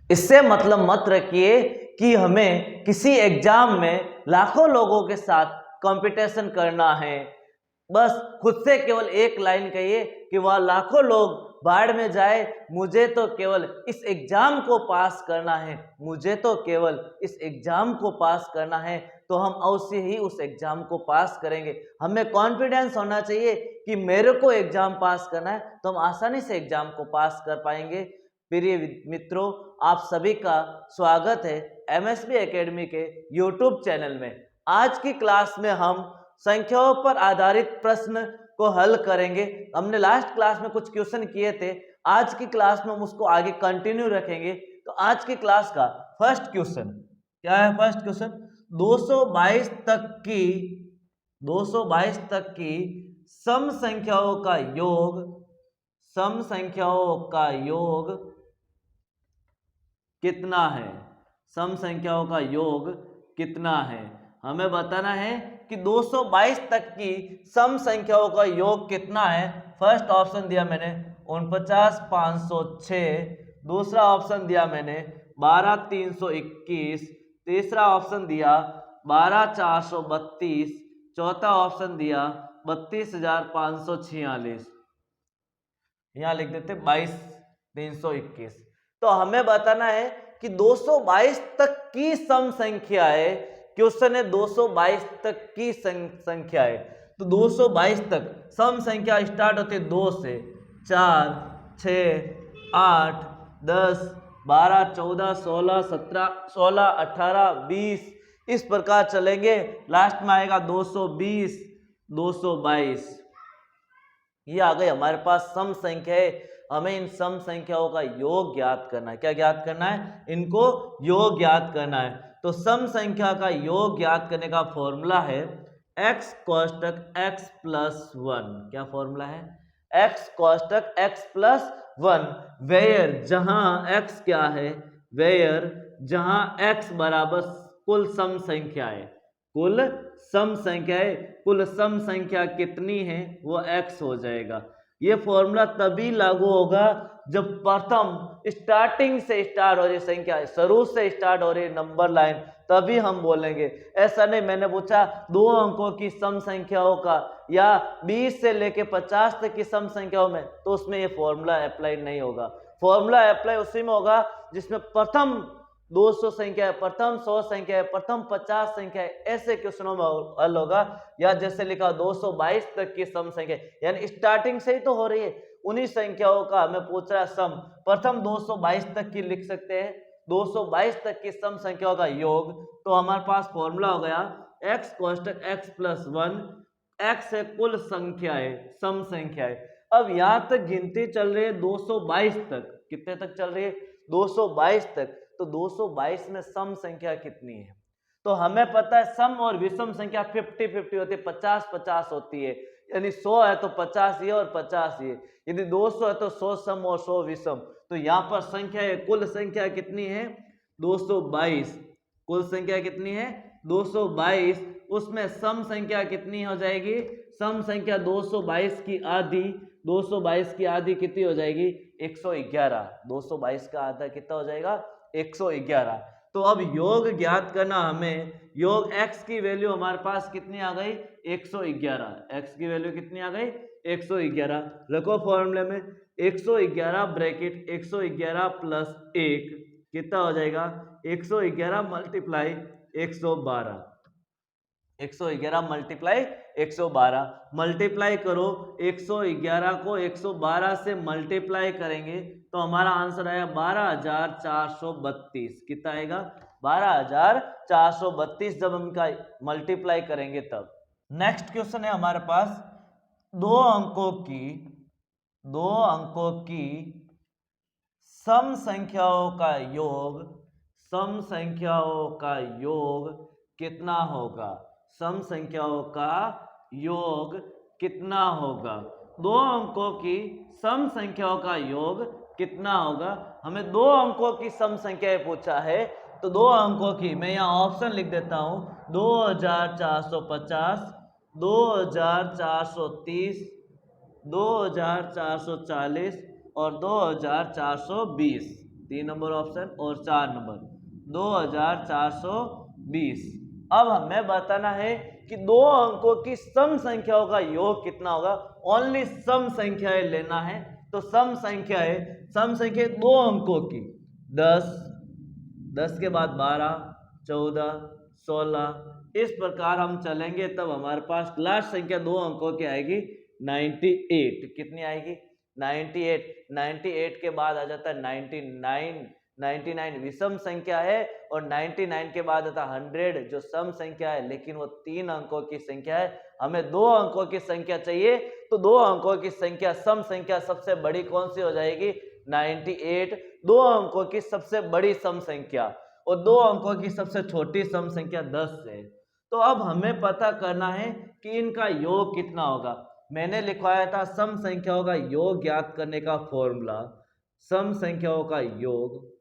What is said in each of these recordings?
इससे मतलब मत रखिए कि हमें किसी एग्जाम में लाखों लोगों के साथ कंपटीशन करना है। बस खुद से केवल एक लाइन कहिए कि वह लाखों लोग बाढ़ में जाए, मुझे तो केवल इस एग्जाम को पास करना है, मुझे तो केवल इस एग्जाम को पास करना है, तो हम अवश्य ही उस एग्जाम को पास करेंगे। हमें कॉन्फिडेंस होना चाहिए कि मेरे को एग्जाम पास करना है, तो हम आसानी से एग्जाम को पास कर पाएंगे। प्रिय मित्रों, आप सभी का स्वागत है एमएसबी एकेडमी के यूट्यूब चैनल में। आज की क्लास में हम संख्याओं पर आधारित प्रश्न को हल करेंगे। हमने लास्ट क्लास में कुछ क्वेश्चन किए थे, आज की क्लास में हम उसको आगे कंटिन्यू रखेंगे। तो आज की क्लास का फर्स्ट क्वेश्चन क्या है? फर्स्ट क्वेश्चन 222 तक की सम संख्याओं का योग कितना है? सम संख्याओं का योग कितना है? हमें बताना है कि 222 तक की सम संख्याओं का योग कितना है। फर्स्ट ऑप्शन दिया मैंने 49,506, दूसरा ऑप्शन दिया मैंने 12,321, तीसरा ऑप्शन दिया 12,432, चौथा ऑप्शन दिया 32,546। यहां लिख देते 22,321। तो हमें बताना है कि 222 तक की सम संख्या है। क्वेश्चन है 222 तक की संख्या है, तो 222 तक सम संख्या स्टार्ट होती है 2 से। 4, 6, 8, 10, 12, 14, 16, 17, 16, 18, 20 इस प्रकार चलेंगे। लास्ट में आएगा 220, 222। ये आ गई हमारे पास सम संख्या है। हमें इन सम संख्याओं का योग ज्ञात करना है। क्या ज्ञात करना है? इनको योग ज्ञात करना है। तो सम संख्या का योग ज्ञात करने का फॉर्मूला है x कोष्टक x प्लस 1। क्या फॉर्मूला है? x कोष्टक x प्लस 1, वेयर जहां x क्या है? वेयर जहां x बराबर कुल सम संख्या है। कुल सम संख्या है, कुल सम संख्या कितनी है वो x हो जाएगा। ये फॉर्मूला तभी लागू होगा जब प्रथम स्टार्टिंग से स्टार्ट हो रही संख्या, शुरू से स्टार्ट हो रही नंबर लाइन, तभी हम बोलेंगे। ऐसा नहीं मैंने पूछा 2 अंकों की सम संख्याओं का या 20 से लेके 50 तक की सम संख्याओं में, तो उसमें ये फॉर्मूला अप्लाई नहीं होगा। फॉर्मूला अप्लाई उसी में होगा जिसमें प्रथम 200 संख्या है, प्रथम 100 संख्या है, प्रथम 50 संख्या है, ऐसे क्वेश्चनों में हल होगा। या जैसे लिखा 222 तक की सम संख्या, यानी स्टार्टिंग से ही तो हो रही है, उन्हीं संख्याओं का हमें पूछ रहा है सम। प्रथम 222 तक की लिख सकते हैं, 222 तक की सम संख्याओं का योग। तो हमारे पास फॉर्मूला हो गया x कोष्टक x प्लस 1। x है कुल संख्या है, सम संख्या है। अब यहां तक गिनती चल रही है 222 तक। कितने तक चल रही है? 222 तक। तो 222 में सम संख्या कितनी है? तो हमें पता है सम और विषम संख्या 50-50 होती है, 50-50 होती है। यानी 100 है तो 50 ये और 50 ये। यदि 200 है तो 100 सम और 100 विषम। तो यहाँ पर संख्या है, कुल संख्या कितनी है? 222। कुल संख्या कितनी है? 222। उसमें सम संख्या कितनी हो जाएगी? सम संख्या 222 की आधी। 222 की आधी कितनी हो जाएगी? 111। 222 का आधा कितना हो जाएगा? 111। तो अब योग ज्ञात करना हमें। योग x की वैल्यू हमारे पास कितनी आ गई? 111। x की वैल्यू कितनी आ गई? 111। रखो फॉर्मूले में 111 ब्रैकेट 111 प्लस 1 कितना हो जाएगा? 111 मल्टीप्लाई 112। 111 मल्टीप्लाई 112। मल्टीप्लाई करो 111 को 112 से मल्टीप्लाई करेंगे तो हमारा आंसर आएगा 12,432। कितना आएगा? 12,432 जब हम इनका मल्टीप्लाई करेंगे तब। नेक्स्ट क्वेश्चन है हमारे पास दो अंकों की सम संख्याओं का योग कितना होगा? सम संख्याओं का योग कितना होगा? 2 अंकों की सम संख्याओं का योग कितना होगा? हमें 2 अंकों की सम संख्या पूछा है, तो 2 अंकों की मैं यहाँ ऑप्शन लिख देता हूँ 2,450, 2,430, 2,440 और 2,420। 3 नंबर ऑप्शन और 4 नंबर 2420। अब हमें बताना है कि दो अंकों की सम संख्याओं का योग कितना होगा। ओनली सम संख्याएं लेना है। तो सम संख्या है, सम संख्या दो अंकों की 10, 10 के बाद 12, 14, 16 इस प्रकार हम चलेंगे तब हमारे पास लास्ट संख्या दो अंकों की आएगी 98। कितनी आएगी 98। 98 के बाद आ जाता है 99। 99 विषम संख्या है और 99 के बाद आता है 100 जो सम संख्या है, लेकिन वो 3 अंकों की संख्या है। हमें 2 अंकों की संख्या चाहिए, तो 2 अंकों की संख्या सम संख्या सबसे बड़ी कौन सी हो जाएगी 98। 2 अंकों की सबसे बड़ी सम संख्या और 2 अंकों की सबसे छोटी सम संख्या 10 है। तो अब हमें पता करना है कि इनका योग कितना होगा। मैंने लिखवाया था सम संख्याओं का योग ज्ञात करने का फॉर्मूला। सम संख्याओं का योग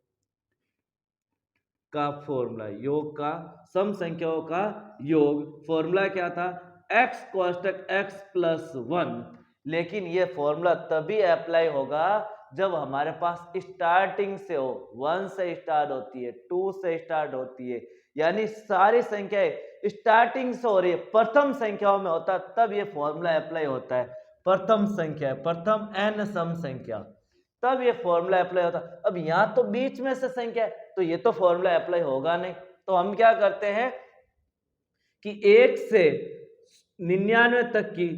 का फॉर्मूला, योग का सम संख्याओं का योग फॉर्मूला क्या था x कोष्टक x प्लस 1। लेकिन ये फॉर्मूला तभी अप्लाई होगा जब हमारे पास स्टार्टिंग से हो, 1 से स्टार्ट होती है, 2 से स्टार्ट होती है, यानी सारी संख्याएं स्टार्टिंग से हो रही है, प्रथम संख्याओं में होता है, तब ये फॉर्मूला अप्लाई होता है। प्रथम संख्या, प्रथम n सम संख्या, तब ये फॉर्मूला अप्लाई होता है। अब यहाँ तो बीच में से संख्या है तो ये तो फॉर्मूला अप्लाई होगा नहीं। तो हम क्या करते हैं कि 1 से 99 तक की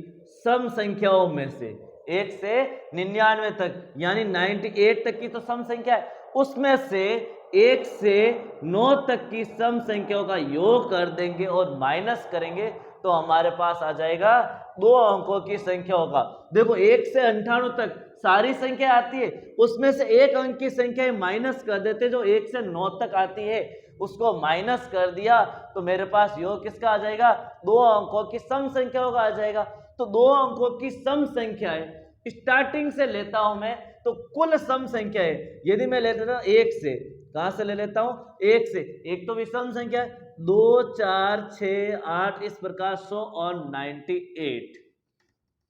सम संख्याओं में से 1 से 99 तक यानी 98 तक की तो सम संख्या है, उसमें से 1 से 9 तक की सम संख्याओं का योग कर देंगे और माइनस करेंगे तो हमारे पास आ जाएगा 2 अंकों की संख्याओं का। देखो 1 से 98 तक सारी संख्या आती है, उसमें से एक अंक की संख्या माइनस कर देते, जो 1 से 9 तक आती है उसको माइनस कर दिया तो मेरे पास योग किसका आ जाएगा 2 अंकों की सम संख्याओं का आ जाएगा। तो 2 अंकों की सम संख्या है स्टार्टिंग से लेता हूं मैं तो कुल सम संख्या है। यदि मैं ले लेता हूं 1 से, कहां से ले लेता हूं 1 से, एक तो विषम संख्या है 2, 4, 6, 8 इस प्रकार 100 और 98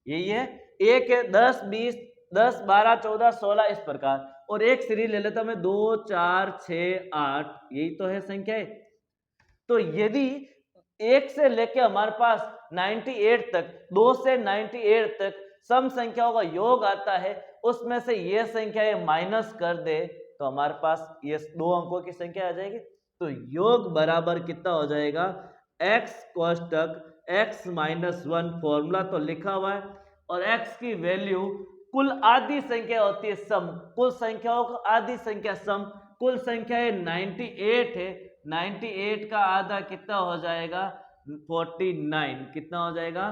यही है। एक है 10, 20, 10, 12, 14, 16 इस प्रकार, और एक सीरीज ले लेता मैं 2, 4, 6, 8 यही तो है संख्या है। तो यदि 1 से लेके हमारे पास 98 तक, 2 से 98 तक सम संख्याओं का योग आता है, उसमें से ये संख्या माइनस कर दे तो हमारे पास ये 2 अंकों की संख्या आ जाएगी। तो योग बराबर कितना हो जाएगा x कोष्टक x माइनस 1, फॉर्मूला तो लिखा हुआ है, और x की वैल्यू कुल आधी संख्या होती है सम, कुल संख्याओं का आधी संख्या सम, कुल संख्या 98 है, 98 का आधा कितना हो जाएगा 49। कितना हो जाएगा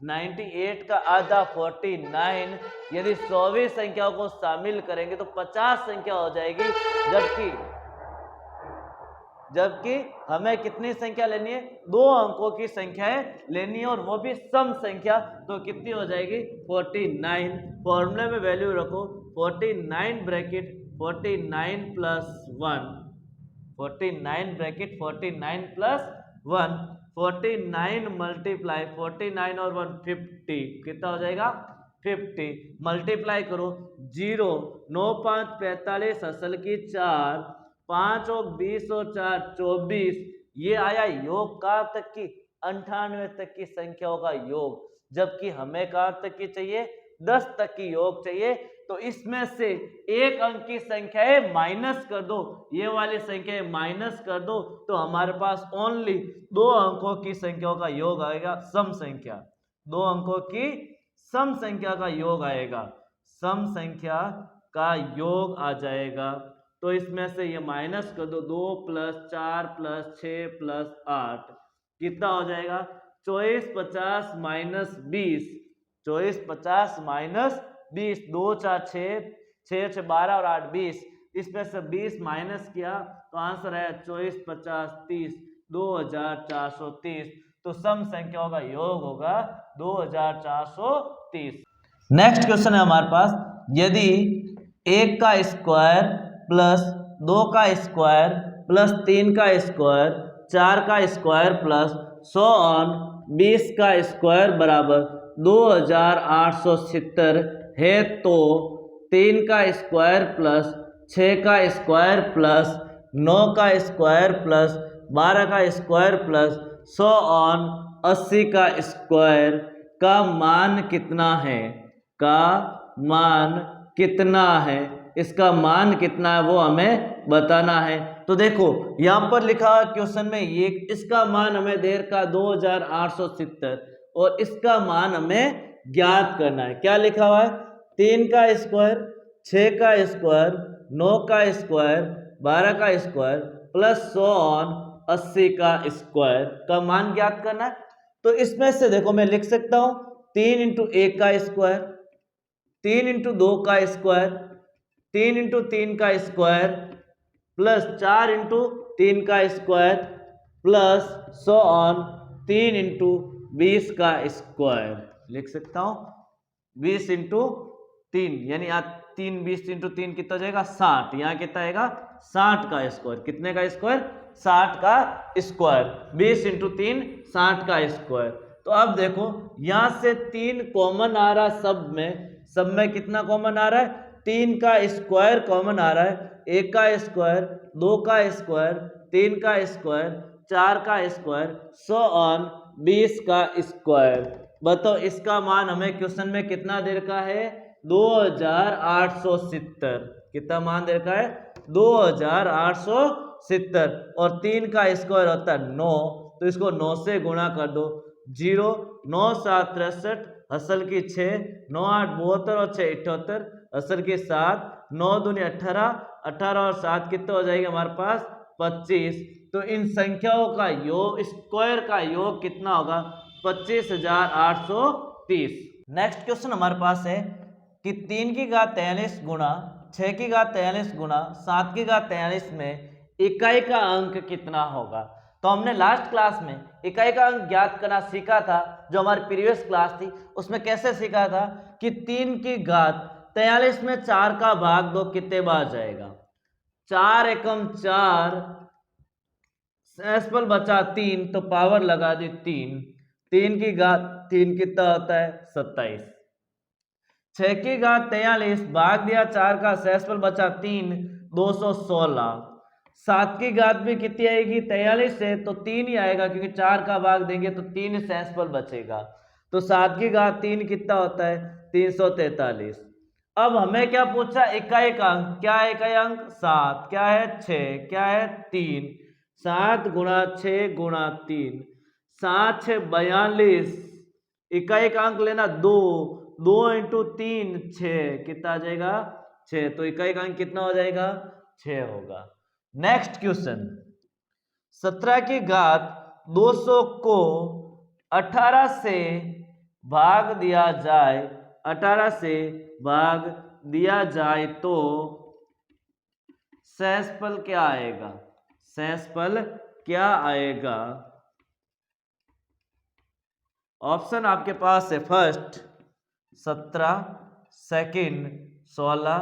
98 का आधा 49। यदि 100वीं संख्याओं को शामिल करेंगे तो 50 संख्या हो जाएगी, जबकि हमें कितनी संख्या लेनी है 2 अंकों की संख्याएं लेनी है और वो भी सम संख्या। तो कितनी हो जाएगी 49। फॉर्मूले में वैल्यू रखो 49 bracket 49 plus 1, 49 bracket 49 plus 1, 49 multiply 49 और 1 50, कितना हो जाएगा 50। मल्टीप्लाई करो 0, 9, 5, 45 असल की 4, 5 और 20 और 4 24, ये आया योग कहाँ तक की 98 तक की संख्याओं का योग, जबकि हमें कहाँ तक की चाहिए 10 तक की योग चाहिए। तो इसमें से एक अंक की संख्या है माइनस कर दो, ये वाली संख्या माइनस कर दो तो हमारे पास ओनली 2 अंकों की संख्याओं का योग आएगा सम संख्या, 2 अंकों की सम संख्या का योग आएगा, सम संख्या का योग आ जाएगा। तो इसमें से ये माइनस कर दो 2 प्लस 4 प्लस 6 प्लस 8 कितना हो जाएगा 24, 50 माइनस 20, 24, 50 माइनस 20, 2, 4, 6, 6, 6, 12 और 8 20, इसमें से 20 माइनस किया तो आंसर है 24, 50, 30, 2430। तो सम संख्याओं का योग होगा 2430। नेक्स्ट क्वेश्चन है हमारे पास, यदि 1 का स्क्वायर प्लस 2 का स्क्वायर प्लस 3 का स्क्वायर 4 का स्क्वायर प्लस 100 और 20 का स्क्वायर बराबर 2870 है तो 3 का स्क्वायर प्लस 6 का स्क्वायर प्लस 9 का स्क्वायर प्लस 12 का स्क्वायर प्लस 100 ऑन 80 का स्क्वायर का मान कितना है, का मान कितना है, इसका मान कितना है वो हमें बताना है। तो देखो यहां पर लिखा है क्वेश्चन में ये, इसका मान हमें देर का 2870 और इसका मान हमें ज्ञात करना है। क्या लिखा हुआ है, 3 का स्क्वायर, 6 का स्क्वायर, 9 का स्क्वायर, 12 का स्क्वायर प्लस 100 ऑन 80 का स्क्वायर का मान ज्ञात करना है। तो इसमें से देखो मैं लिख सकता हूं 3 इंटू 1 का स्क्वायर, 3 इंटू 2 का स्क्वायर, 3 इंटू 3 का स्क्वायर प्लस 4 इंटू 3 का स्क्वायर प्लस 100 ऑन 3 इंटू 20 का स्क्वायर। लिख सकता हूं 20 इंटू 3 यानी 3 20 इंटू 3 कितना हो जाएगा 60, यहाँ कितना आएगा 60 का स्क्वायर। कितने का स्क्वायर, 60 का स्क्वायर। 20 इंटू 3 60 का स्क्वायर। तो अब देखो यहां से 3 कॉमन आ रहा, सब में कितना कॉमन आ रहा है, 3 का स्क्वायर कॉमन आ रहा है। 1 का स्क्वायर, 2 का स्क्वायर, 3 का स्क्वायर, 4 का स्क्वायर, 100 ऑन 20 का स्क्वायर। बताओ इसका मान हमें क्वेश्चन में कितना दे रखा है, 2870। कितना मान दे रखा है, 2870 और 3 का स्क्वायर होता है 9, तो इसको 9 से गुणा कर दो। 0 9 7 63, असल की 6, 9 8 72 और 6 78, असल की 7, 9 दूनी 18, 18 और 7 कितना हो जाएगा हमारे पास 25। तो इन संख्याओं का योग, स्क्वायर का योग कितना होगा, 25,830। नेक्स्ट क्वेश्चन हमारे पास है कि 3 की घात 43 गुणा 6 की घात 43 गुणा 7 की घात 43 में इकाई का अंक कितना होगा। तो हमने लास्ट क्लास में इकाई का अंक ज्ञात करना सीखा था, जो हमारी प्रीवियस क्लास थी उसमें कैसे सीखा था कि 3 की घात 43 में 4 का भाग दो कितने बार जाएगा, 4 एकम 4, सेंसिबल बचा 3 तो पावर लगा दी 3, 3 की घात 3 कितना होता है 27। 6 की घात 43 भाग दिया 4 का, सेंसिबल बचा 3 216। 7 की घात भी कितनी आएगी 43 से, तो 3 ही आएगा क्योंकि 4 का भाग देंगे तो 3 सेंसिबल बचेगा। तो 7 की घात 3 कितना होता है 343। अब हमें क्या पूछा, इकाई का अंक। क्या है इकाई अंक, 7, क्या है 6, क्या है 3, 7 गुणा 6 गुणा 3, 7 6 42। इकाई का अंक लेना 2, 2 इंटू 3 6, कितना आ जाएगा 6। तो इकाई का अंक कितना हो जाएगा 6 होगा। नेक्स्ट क्वेश्चन, 17 की घात 200 को 18 से भाग दिया जाए, 18 से भाग दिया जाए तो सेंसिबल क्या आएगा, सेंसिबल क्या आएगा। ऑप्शन आपके पास है, फर्स्ट 17, सेकंड 16,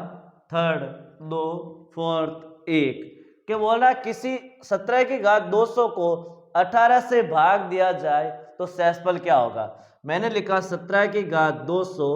थर्ड 2, फोर्थ 1। क्या बोल रहा है, किसी 17 की घात 200 को 18 से भाग दिया जाए तो सेंसिबल क्या होगा। मैंने लिखा 17 की घात 200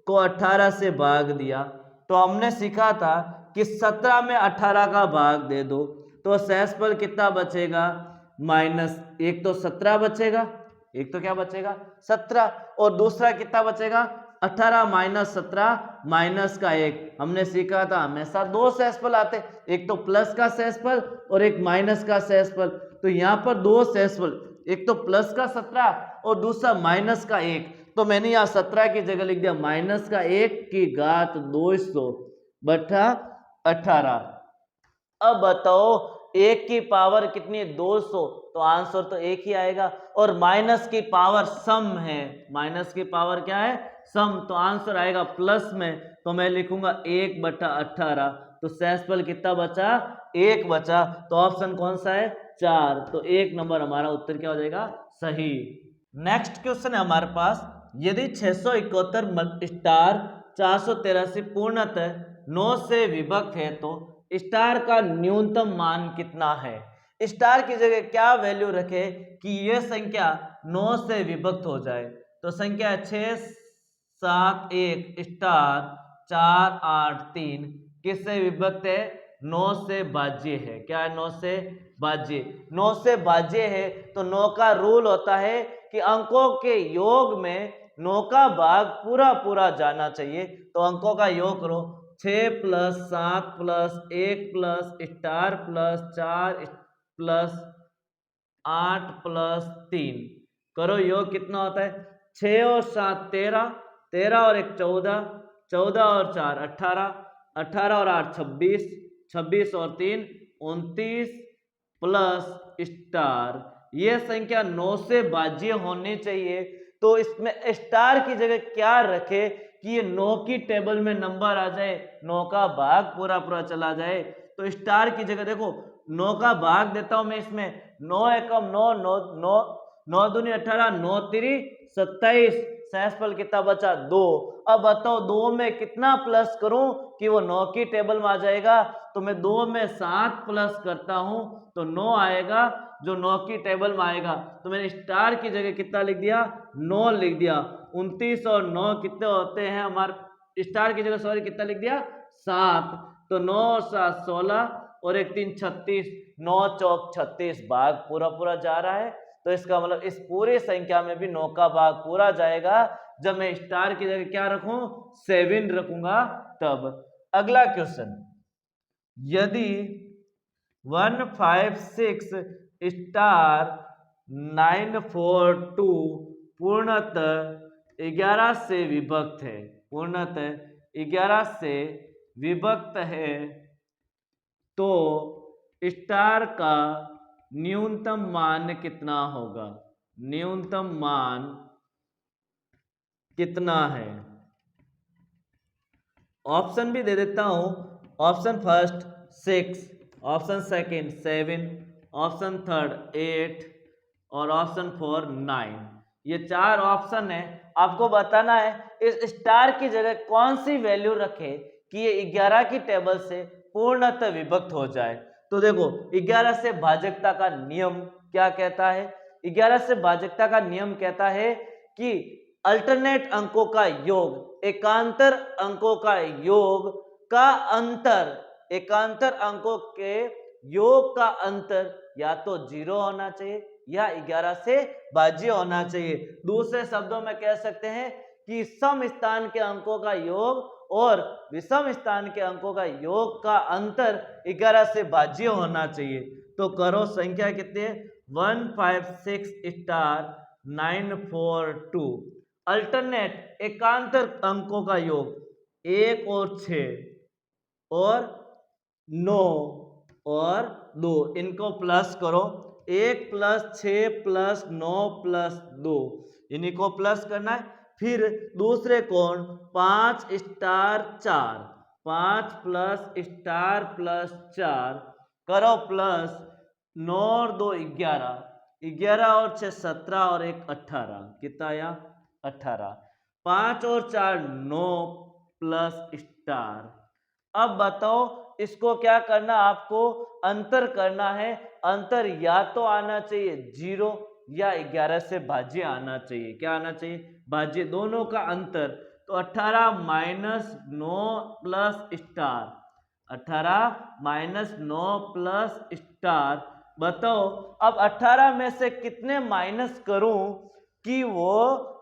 को 18 से भाग दिया, तो हमने सीखा था कि 17 में 18 का भाग दे दो तो सेंसिबल कितना बचेगा, माइनस एक तो 17 बचेगा, एक तो क्या बचेगा 17, और दूसरा कितना बचेगा 18 माइनस 17 माइनस का 1। हमने सीखा था हमेशा दो सेंसिबल आते, एक तो प्लस का सेंसिबल और एक माइनस का सेंसिबल। तो यहाँ पर दो सेंसिबल, एक तो प्लस का 17 और दूसरा माइनस का 1। तो मैंने यहाँ 17 की जगह लिख दिया माइनस का 1 की घात 200 बटा 18। अब बताओ 1 की पावर कितनी, 200, तो आंसर तो 1 ही आएगा। और माइनस की पावर सम है, माइनस की पावर क्या है सम, तो आंसर आएगा प्लस में, तो मैं लिखूंगा 1 बटा 18। तो सेंसिबल कितना बचा 1 बचा, तो ऑप्शन कौन सा है 4। तो 1 नंबर हमारा उत्तर क्या हो जाएगा सही। नेक्स्ट क्वेश्चन है हमारे पास, यदि 671 स्टार 483 पूर्णतः 9 से विभक्त है तो स्टार का न्यूनतम मान कितना है। स्टार की जगह क्या वैल्यू रखे कि यह संख्या 9 से विभक्त हो जाए। तो संख्या 6 7 1 स्टार 4 8 3 किससे विभक्त है? 9 से भाज्य है। क्या है? 9 से भाज्य। 9 से भाज्य है तो 9 का रूल होता है कि अंकों के योग में 9 का भाग पूरा पूरा जाना चाहिए। तो अंकों का योग करो, 6 plus 7 plus 1 plus star plus 4 plus 8 plus 3, करो योग कितना होता है? 6 और 7 13, 13 और 1 14, 14 और 4 18, 18 और 8 26, 26 और 3 29 प्लस स्टार। ये संख्या 9 से भाज्य होनी चाहिए। तो इसमें स्टार की जगह क्या रखे कि ये 9 की टेबल में नंबर आ जाए, 9 का भाग पूरा पूरा चला जाए। तो स्टार की जगह देखो 9 का भाग देता हूं मैं इसमें, 9 एकम 9, 9 9 9 दूनी 18, 9 तिरी 27, शेषफल कितना बचा? 2। अब बताओ 2 में कितना प्लस करूं कि वो 9 की टेबल में आ जाएगा? तो मैं 2 में 7 प्लस करता हूं तो 9 आएगा, जो 9 की टेबल में आएगा। तो मैंने स्टार की जगह कितना लिख दिया? 9 लिख दिया। 29 और 9 कितने होते हैं हमारे? स्टार की जगह सॉरी कितना लिख दिया? 7। तो 9 और 7 16 और 1 3 36, 9 चौक 36, भाग पूरा पूरा जा रहा है। तो इसका मतलब इस पूरी संख्या में भी 9 का भाग पूरा जाएगा। जब मैं स्टार की जगह क्या रखूं? 7 रखूंगा तब। अगला क्वेश्चन, यदि 156 स्टार 942 पूर्णतः 11 से विभक्त है, पूर्णतः 11 से विभक्त है, तो स्टार का न्यूनतम मान कितना होगा? न्यूनतम मान कितना है? ऑप्शन भी दे देता हूं। Option first 6, option second 7, option third 8 और ऑप्शन 4 9। ये 4 ऑप्शन है। आपको बताना है इस स्टार की जगह कौन सी वैल्यू रखे कि ये 11 की टेबल से पूर्णतः विभक्त हो जाए। तो देखो 11 से भाजकता का नियम क्या कहता है? 11 से भाजकता का नियम कहता है कि अल्टरनेट अंकों का योग एकांतर अंकों का योग का अंतर, एकांतर अंकों के योग का अंतर या तो 0 होना चाहिए या 11 से भाज्य होना चाहिए। दूसरे शब्दों में कह सकते हैं कि सम स्थान के अंकों का योग और विषम स्थान के अंकों का योग का अंतर 11 से भाज्य होना चाहिए। तो करो संख्या कितनी है? 156 स्टार 942, अल्टरनेट एकांतर अंकों का योग 1 और 6 और 9 और 2, इनको प्लस करो। 1 प्लस 6 प्लस 9 प्लस 2, इन्हीं को प्लस करना है। फिर दूसरे कोण 5 स्टार 4, 5 प्लस स्टार प्लस 4 करो प्लस 9 और 2 11, 11 और 6 17 और 1 18, कितना आया? 18। 5 और 4 9 प्लस स्टार। अब बताओ इसको क्या करना? आपको अंतर करना है। अंतर या तो आना चाहिए 0 या 11 से भाज्य आना चाहिए। क्या आना चाहिए? भाज्य, दोनों का अंतर। तो 18 minus 9 plus star, 18 minus 9 plus star. बताओ अब 18 में से कितने माइनस करूं कि वो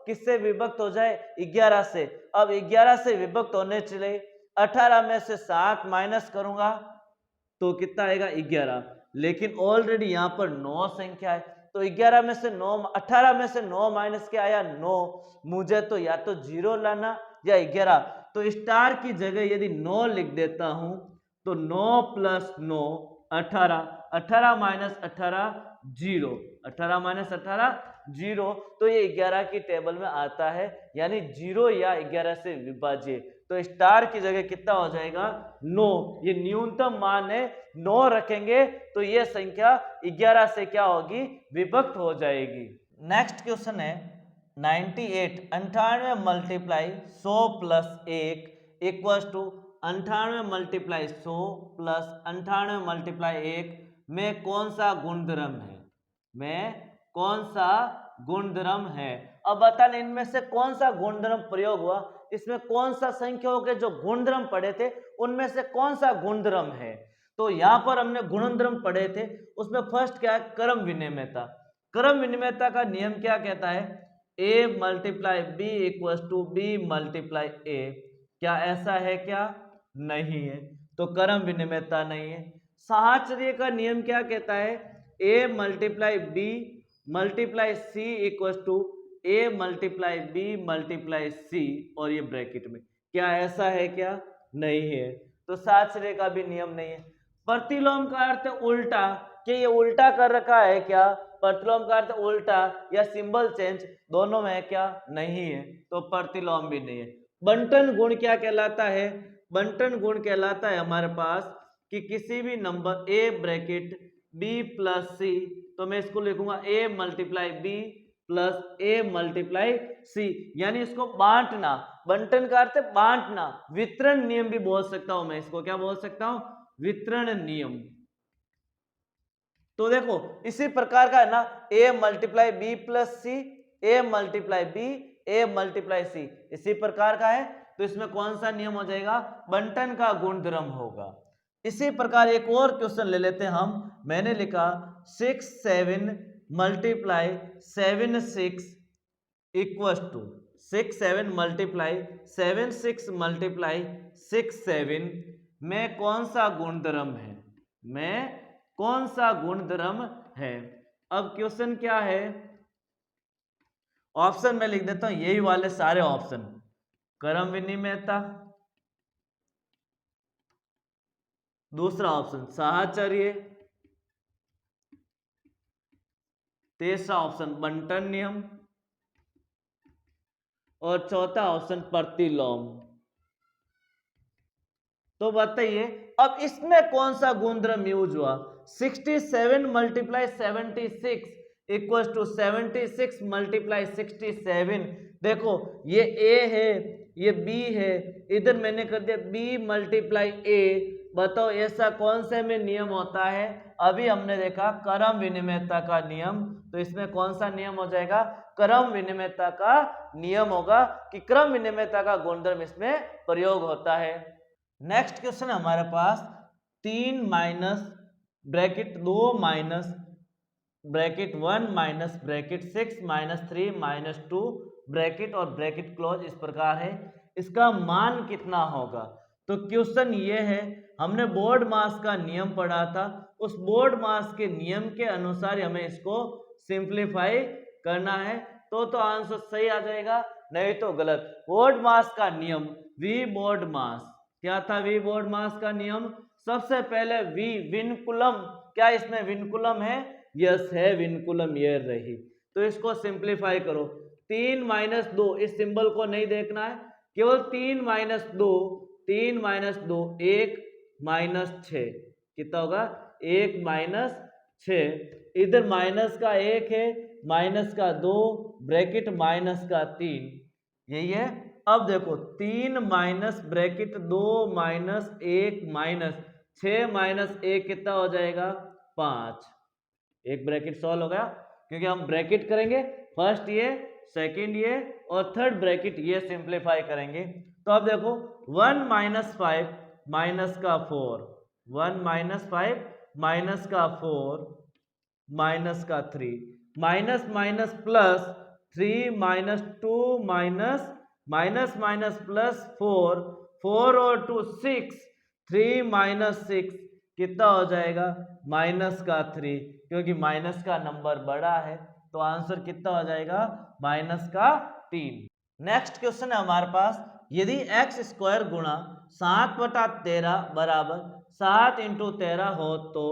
किससे विभक्त हो जाए? 11 से। अब 11 से विभक्त होने चले 18 में से 7 माइनस करूंगा तो कितना आएगा? 11। लेकिन ऑलरेडी यहां पर 9 संख्या है तो 11 में से 9, 18 में से 9 माइनस क्या आया? 9। मुझे तो या तो 0 लाना या 11। तो स्टार की जगह यदि 9 लिख देता हूं तो 9 प्लस 9 18, 18 माइनस 18 0, 18 माइनस 18 0। तो ये 11 की टेबल में आता है, यानी 0 या 11 से विभाज्य। तो स्टार की जगह कितना हो जाएगा? 9। ये न्यूनतम मान है, 9 रखेंगे तो ये संख्या 11 से क्या होगी? विभक्त हो जाएगी। नेक्स्ट क्वेश्चन है 98, 98 multiply 100 plus 1 equals to 98 multiply 100 plus 98 multiply 1 में कौन सा गुणधर्म है? में कौन सा गुणधर्म है? अब बताना इनमें से कौन सा गुणधर्म प्रयोग हुआ, इसमें कौन सा संख्याओं के जो गुणधर्म पड़े थे उनमें से कौन सा गुणधर्म है। तो यहाँ पर हमने गुणधर्म पढ़े थे, उसमें फर्स्ट क्या है, क्रम विनिमयता। क्रम विनिमयता का नियम क्या कहता है, a multiply B equals to B multiply A. क्या ऐसा है, क्या नहीं है, तो क्रम विनिमयता नहीं है। साहचर्य का नियम क्या कहता है, a multiply B multiply C equals to a multiply B multiply C, और ये ब्रैकेट में। क्या ऐसा है, क्या नहीं है, तो साहचर्य का भी नियम नहीं है। प्रतिलोम का अर्थ उल्टा, कि ये उल्टा कर रखा है क्या, प्रतिलोम का अर्थ उल्टा या सिंबल चेंज, दोनों में क्या नहीं है, तो प्रतिलोम भी नहीं है। बंटन गुण क्या कहलाता है, बंटन गुण कहलाता है हमारे पास कि किसी भी number a bracket b plus C, तो मैं इसको लिखूंगा a multiply b plus a multiply C, यानी इसको बांटना। बंटन का अर्थ बांटना, वितरण नियम भी बोल सकता हूं मैं इसको, क्या बोल सकता हूं, वितरण नियम। तो देखो इसी प्रकार का है ना, a multiply B plus C, a multiply B, a multiply C, इसी प्रकार का है। तो इसमें कौन सा नियम हो जाएगा, बंटन का गुणधर्म होगा। इसी प्रकार एक और क्वेश्चन ले लेते हैं हम। मैंने लिखा 6 7 multiply 7 6 equals to 6 7 multiply 7 6 multiply 6 7 में कौन सा गुणधर्म है, में कौन सा गुणधर्म है। अब क्वेश्चन क्या है, ऑप्शन में लिख देता हूं यही वाले सारे ऑप्शन। क्रम विनिमयता, दूसरा ऑप्शन साहचर्य, तीसरा ऑप्शन बंटन नियम, और चौथा ऑप्शन प्रतिलोम। तो बताइए अब इसमें कौन सा गुणधर्म यूज हुआ। 67 मल्टीप्लाई 76 इक्वल टू 76 मल्टीप्लाई 67। देखो ये a है, ये b है, इधर मैंने कर दिया b मल्टीप्लाई a। बताओ ऐसा कौन से में नियम होता है, अभी हमने देखा क्रम विनिमयता का नियम, तो इसमें कौन सा नियम हो जाएगा, क्रम विनिमयता का नियम होगा, कि क्रम विनिमयता का गुणधर्म इसमें प्रयोग होता है। नेक्स्ट क्वेश्चन हमारे पास 3 minus bracket 2 minus bracket 1 minus bracket 6 minus 3 minus 2 bracket और ब्रैकेट क्लोज इस प्रकार है, इसका मान कितना होगा। तो क्वेश्चन ये है, हमने बोर्ड मास का नियम पढ़ा था, उस बोर्ड मास के नियम के अनुसार हमें इसको सिंप्लीफाई करना है, तो आंसर सही आ जाएगा, नहीं तो गलत। बोर्ड मास का नियम, वी बोर्ड मास, क्या था वी बोर्ड मास का नियम, सबसे पहले वी विनकुलम, क्या इसमें विनकुलम है, यस है विनकुलम, ये रही। तो इसको सिंप्लीफाई करो, 3 माइनस 2, इस सिंबल को नहीं देखना है, केवल 3 माइनस 2, 3 माइनस 2 1 माइनस 6, कितना होगा 1 माइनस 6, इधर माइनस का 1 है, माइनस का 2, ब्रैकेट माइनस का 3, यही है। अब देखो 3 minus bracket 2 minus 1 minus 6 minus 1 कितना हो जाएगा 5, एक ब्रैकेट सॉल्व हो गया, क्योंकि हम ब्रैकेट करेंगे फर्स्ट ये, सेकंड ये और थर्ड ब्रैकेट ये सिंप्लीफाई करेंगे। तो अब देखो 1 माइनस 5 माइनस का 4, 1 माइनस 5 माइनस का 4 माइनस का 3, minus minus plus 3 minus 2 minus minus minus plus 4, 4 और 2 6, 3 माइनस 6 कितना हो जाएगा माइनस का 3, क्योंकि माइनस का नंबर बड़ा है, तो आंसर कितना हो जाएगा माइनस का 3। नेक्स्ट क्वेश्चन है हमारे पास, यदि एक्स स्क्वायर गुणा 7/13 बराबर 7 इंटू 13 हो तो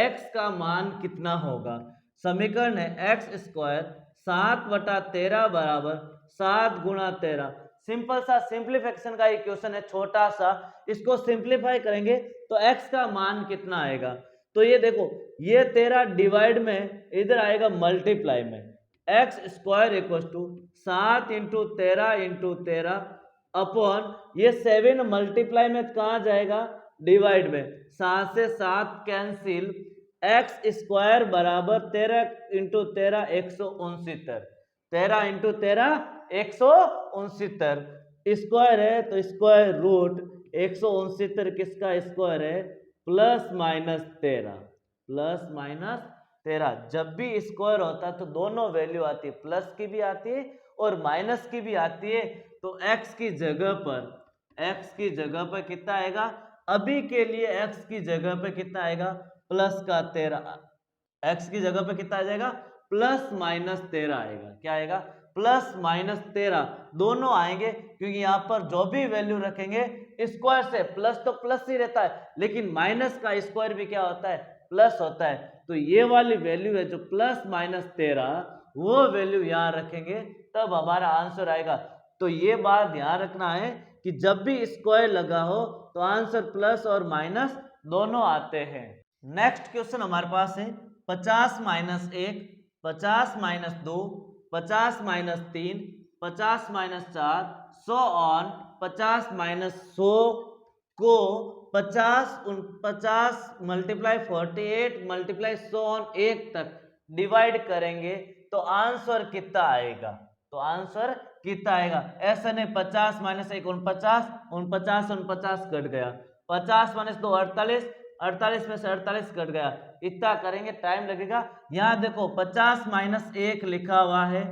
x का मान कितना होगा। समीकरण है एक्स स्क्वायर 7/13 बराबर 7 गुणा 13। सिंपल सा सिंप्लीफिकेशन का एक क्वेश्चन है, छोटा सा, इसको सिंप्लीफाई करेंगे तो x का मान कितना आएगा। तो ये देखो ये 13 डिवाइड में, इधर आएगा मल्टीप्लाई में, X square equal to 7 into 13 into 13 upon ये 7 मल्टीप्लाई में कहाँ जाएगा डिवाइड में, 7 से 7 कैंसिल, एक्स स्क्वायर बराबर 13 इंटू 13 169, 13 इंटू 13 169, स्क्वायर है तो स्क्वायर रूट 169 किसका स्क्वायर है? +-13, +-13। जब भी स्क्वायर होता है तो दोनों वैल्यू आती है, प्लस की भी आती है और माइनस की भी आती है। तो x की जगह पर कितना आएगा? अभी के लिए x की जगह पे कितना आएगा? +13। x की जगह पे कितना आ जाएगा? +-13 आएगा। क्या आएगा? +-13 दोनों आएंगे, क्योंकि यहाँ पर जो भी वैल्यू रखेंगे स्क्वायर से, प्लस तो प्लस ही रहता है, लेकिन माइनस का स्क्वायर भी क्या होता है? प्लस होता है। तो ये वाली वैल्यू है जो +-13, वो वैल्यू यहाँ रखेंगे तब हमारा आंसर आएगा। तो ये बात ध्यान रखना है कि जब भी स्क्वायर लगा हो तो आंसर प्लस और माइनस दोनों आते हैं। नेक्स्ट क्वेश्चन हमारे पास है 50 - 1, 50 - 2, 50 - 3, 50 - 4, 100 ऑन 50 - 100 को 50 × 48 × 100 ऑन 1 तक डिवाइड करेंगे तो आंसर कितना आएगा? तो आंसर कितना आएगा? ऐसा नहीं 50 - 1 49, 49 कट गया, 50 - 2 48, 48 में से 48 कट गया, इतना करेंगे टाइम लगेगा। यहाँ देखो 50 - 1 लिखा हुआ है,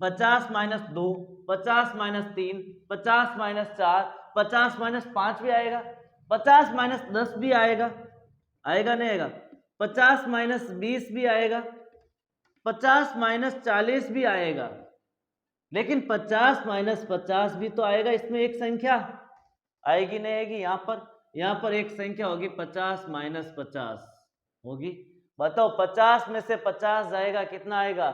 50 - 2, 50 - 3, 50 - 4, 50 - 5 भी आएगा, 50 - 10 भी आएगा, आएगा नहीं आएगा? 50 - 20 भी आएगा, 50 - 40 भी आएगा, लेकिन 50 - 50 भी तो आएगा। इसमें एक संख्या आएगी नहीं आएगी? यहाँ पर एक संख्या होगी 50 - 50 होगी। बताओ 50 में से 50 जाएगा, कितना आएगा?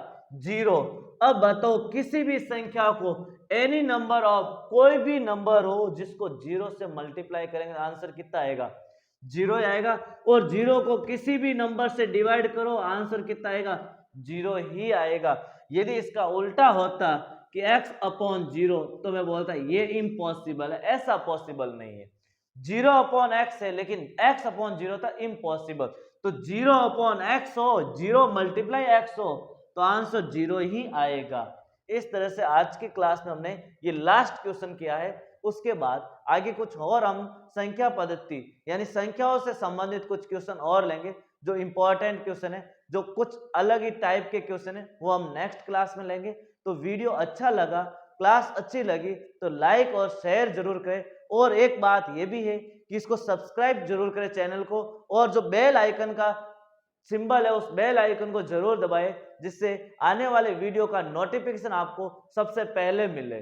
0। अब बताओ किसी भी संख्या को, एनी नंबर ऑफ, कोई भी नंबर हो जिसको 0 से मल्टीप्लाई करेंगे आंसर कितना आएगा? 0 आएगा। और 0 को किसी भी नंबर से डिवाइड करो आंसर कितना आएगा? 0 ही आएगा। यदि इसका उल्टा होता कि x/0 तो मैं बोलता ये इम्पॉसिबल है, ऐसा पॉसिबल नहीं है। 0/x है लेकिन x/0 था इम्पॉसिबल। तो 0/x हो, 0 × x हो तो आंसर 0 ही आएगा। इस तरह से आज की क्लास में हमने ये लास्ट क्वेश्चन किया है। उसके बाद आगे कुछ और हम संख्या पद्धति यानी संख्याओं से संबंधित कुछ क्वेश्चन और लेंगे, जो इंपॉर्टेंट क्वेश्चन है, जो कुछ अलग ही टाइप के क्वेश्चन है, वो हम नेक्स्ट क्लास में लेंगे। तो वीडियो अच्छा लगा, क्लास अच्छी लगी तो लाइक और शेयर जरूर करें। और एक बात ये भी है कि इसको सब्सक्राइब जरूर करें चैनल को, और जो बेल आइकन का सिंबल है उस बेल आइकन को जरूर दबाएं, जिससे आने वाले वीडियो का नोटिफिकेशन आपको सबसे पहले मिले।